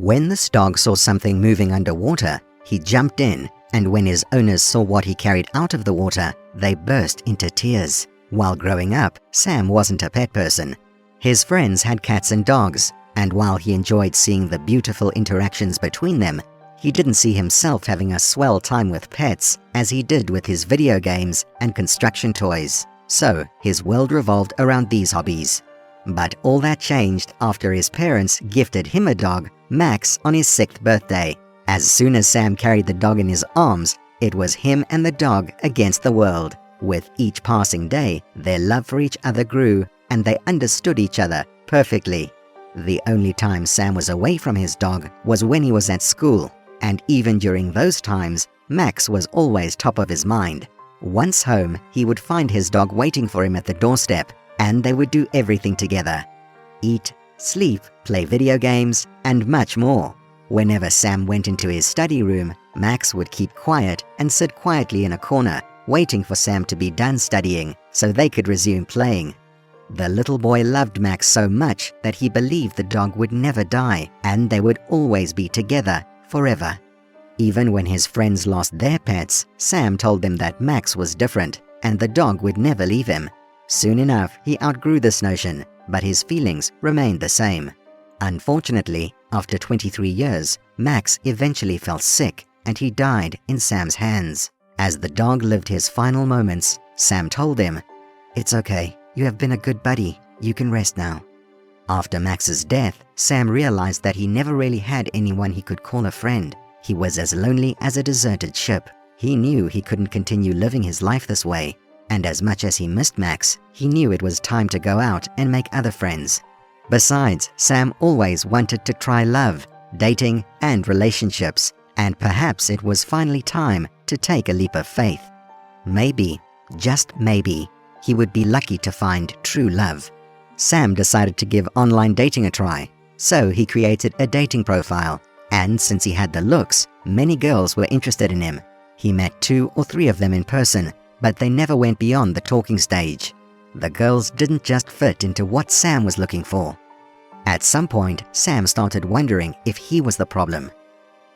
When this dog saw something moving underwater, he jumped in, and when his owners saw what he carried out of the water, they burst into tears. While growing up, Sam wasn't a pet person. His friends had cats and dogs, and while he enjoyed seeing the beautiful interactions between them, he didn't see himself having a swell time with pets as he did with his video games and construction toys. So his world revolved around these hobbies. But all that changed after his parents gifted him a dog, Max, on his 6th birthday. As soon as Sam carried the dog in his arms, it was him and the dog against the world. With each passing day, their love for each other grew, and they understood each other perfectly. The only time Sam was away from his dog was when he was at school, and even during those times, Max was always top of his mind. Once home, he would find his dog waiting for him at the doorstep, and they would do everything together. Eat, sleep, play video games, and much more. Whenever Sam went into his study room, Max would keep quiet and sit quietly in a corner, waiting for Sam to be done studying so they could resume playing. The little boy loved Max so much that he believed the dog would never die and they would always be together forever. Even when his friends lost their pets, Sam told them that Max was different and the dog would never leave him. Soon enough, he outgrew this notion, but his feelings remained the same. Unfortunately, after 23 years, Max eventually fell sick and he died in Sam's hands. As the dog lived his final moments, Sam told him, "It's okay, you have been a good buddy, you can rest now." After Max's death, Sam realized that he never really had anyone he could call a friend. He was as lonely as a deserted ship. He knew he couldn't continue living his life this way, and as much as he missed Max, he knew it was time to go out and make other friends. Besides, Sam always wanted to try love, dating, and relationships, and perhaps it was finally time to take a leap of faith. Maybe, just maybe, he would be lucky to find true love. Sam decided to give online dating a try, so he created a dating profile, and since he had the looks, many girls were interested in him. He met 2 or 3 of them in person, but they never went beyond the talking stage. The girls didn't just fit into what Sam was looking for. At some point, Sam started wondering if he was the problem.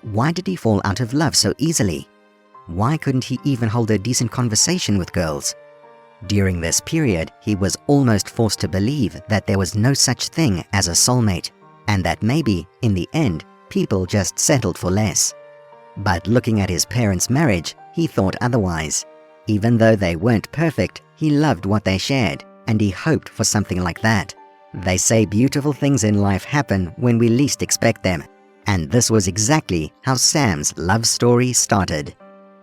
Why did he fall out of love so easily? Why couldn't he even hold a decent conversation with girls? During this period, he was almost forced to believe that there was no such thing as a soulmate, and that maybe, in the end, people just settled for less. But looking at his parents' marriage, he thought otherwise. Even though they weren't perfect, he loved what they shared, and he hoped for something like that. They say beautiful things in life happen when we least expect them, and this was exactly how Sam's love story started.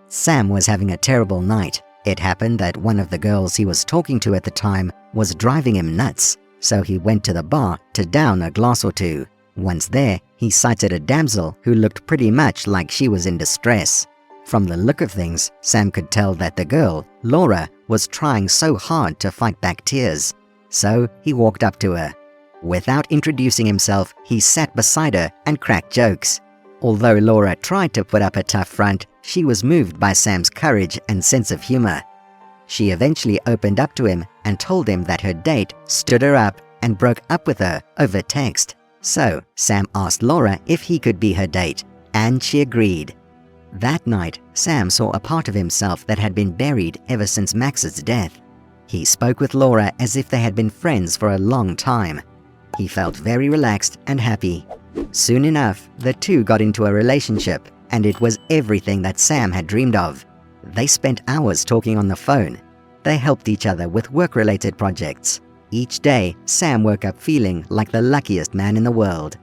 Sam was having a terrible night. It happened that one of the girls he was talking to at the time was driving him nuts, so he went to the bar to down a glass or 2. Once there, he sighted a damsel who looked pretty much like she was in distress. From the look of things, Sam could tell that the girl, Laura, was trying so hard to fight back tears. So he walked up to her. Without introducing himself, he sat beside her and cracked jokes. Although Laura tried to put up a tough front, she was moved by Sam's courage and sense of humor. She eventually opened up to him and told him that her date stood her up and broke up with her over text. So Sam asked Laura if he could be her date, and she agreed. That night, Sam saw a part of himself that had been buried ever since Max's death. He spoke with Laura as if they had been friends for a long time. He felt very relaxed and happy. Soon enough, the two got into a relationship, and it was everything that Sam had dreamed of. They spent hours talking on the phone. They helped each other with work-related projects. Each day, Sam woke up feeling like the luckiest man in the world.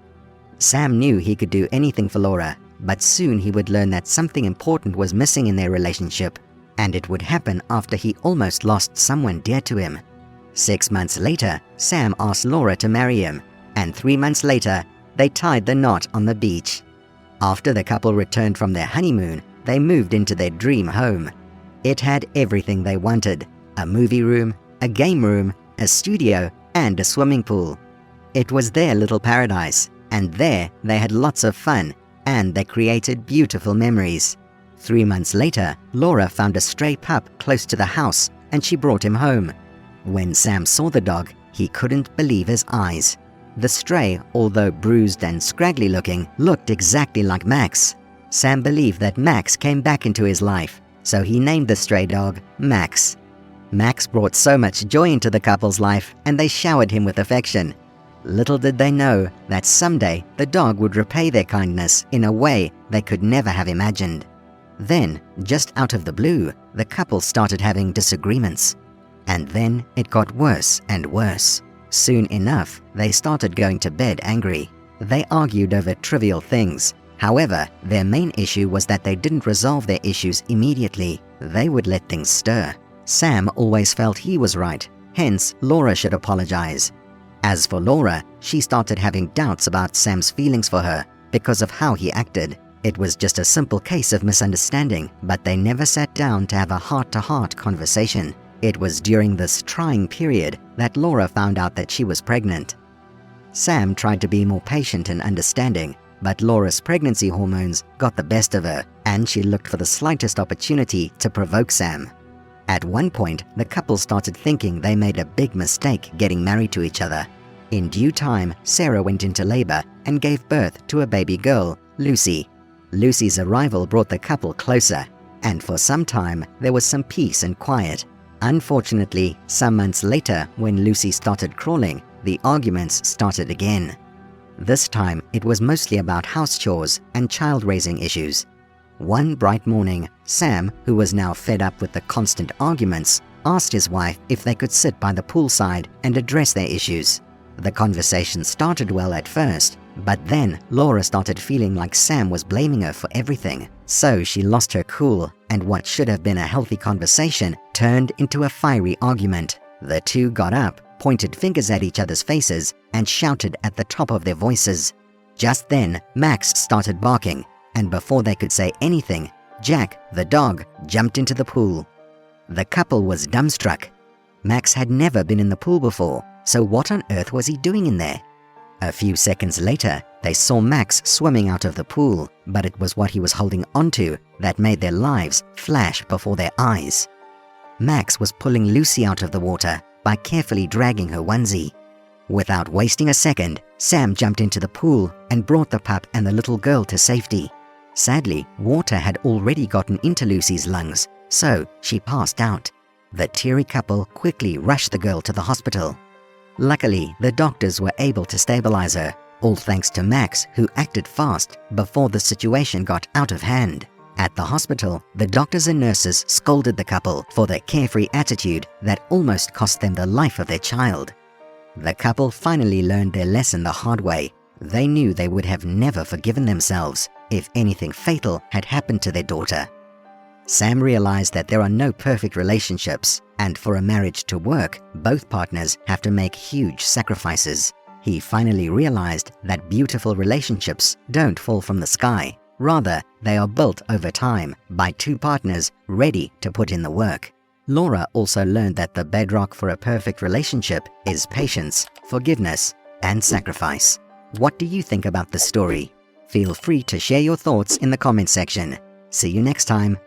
Sam knew he could do anything for Laura, but soon he would learn that something important was missing in their relationship, and it would happen after he almost lost someone dear to him. 6 months later, Sam asked Laura to marry him, and 3 months later, they tied the knot on the beach. After the couple returned from their honeymoon, they moved into their dream home. It had everything they wanted: a movie room, a game room, a studio, and a swimming pool. It was their little paradise, and there they had lots of fun, and they created beautiful memories. 3 months later, Laura found a stray pup close to the house, and she brought him home. When Sam saw the dog, he couldn't believe his eyes. The stray, although bruised and scraggly looking, looked exactly like Max. Sam believed that Max came back into his life, so he named the stray dog Max. Max brought so much joy into the couple's life, and they showered him with affection. Little did they know that someday the dog would repay their kindness in a way they could never have imagined. Then, just out of the blue, the couple started having disagreements. And then it got worse and worse. Soon enough, they started going to bed angry. They argued over trivial things. However, their main issue was that they didn't resolve their issues immediately. They would let things stir. Sam always felt he was right, hence Laura should apologize. As for Laura, she started having doubts about Sam's feelings for her because of how he acted. It was just a simple case of misunderstanding, but they never sat down to have a heart-to-heart conversation. It was during this trying period that Laura found out that she was pregnant. Sam tried to be more patient and understanding, but Laura's pregnancy hormones got the best of her, and she looked for the slightest opportunity to provoke Sam. At one point, the couple started thinking they made a big mistake getting married to each other. In due time, Sarah went into labor and gave birth to a baby girl, Lucy. Lucy's arrival brought the couple closer, and for some time, there was some peace and quiet. Unfortunately, some months later, when Lucy started crawling, the arguments started again. This time, it was mostly about house chores and child-raising issues. One bright morning, Sam, who was now fed up with the constant arguments, asked his wife if they could sit by the poolside and address their issues. The conversation started well at first, but then Laura started feeling like Sam was blaming her for everything. So she lost her cool, and what should have been a healthy conversation turned into a fiery argument. The two got up, pointed fingers at each other's faces, and shouted at the top of their voices. Just then, Max started barking, and before they could say anything, Jack, the dog, jumped into the pool. The couple was dumbstruck. Max had never been in the pool before, so what on earth was he doing in there? A few seconds later, they saw Max swimming out of the pool, but it was what he was holding onto that made their lives flash before their eyes. Max was pulling Lucy out of the water by carefully dragging her onesie. Without wasting a second, Sam jumped into the pool and brought the pup and the little girl to safety. Sadly, water had already gotten into Lucy's lungs, so she passed out. The teary couple quickly rushed the girl to the hospital. Luckily, the doctors were able to stabilize her, all thanks to Max, who acted fast before the situation got out of hand. At the hospital, the doctors and nurses scolded the couple for their carefree attitude that almost cost them the life of their child. The couple finally learned their lesson the hard way. They knew they would have never forgiven themselves if anything fatal had happened to their daughter. Sam realized that there are no perfect relationships, and for a marriage to work, both partners have to make huge sacrifices. He finally realized that beautiful relationships don't fall from the sky. Rather, they are built over time by two partners ready to put in the work. Laura also learned that the bedrock for a perfect relationship is patience, forgiveness, and sacrifice. What do you think about the story? Feel free to share your thoughts in the comment section. See you next time.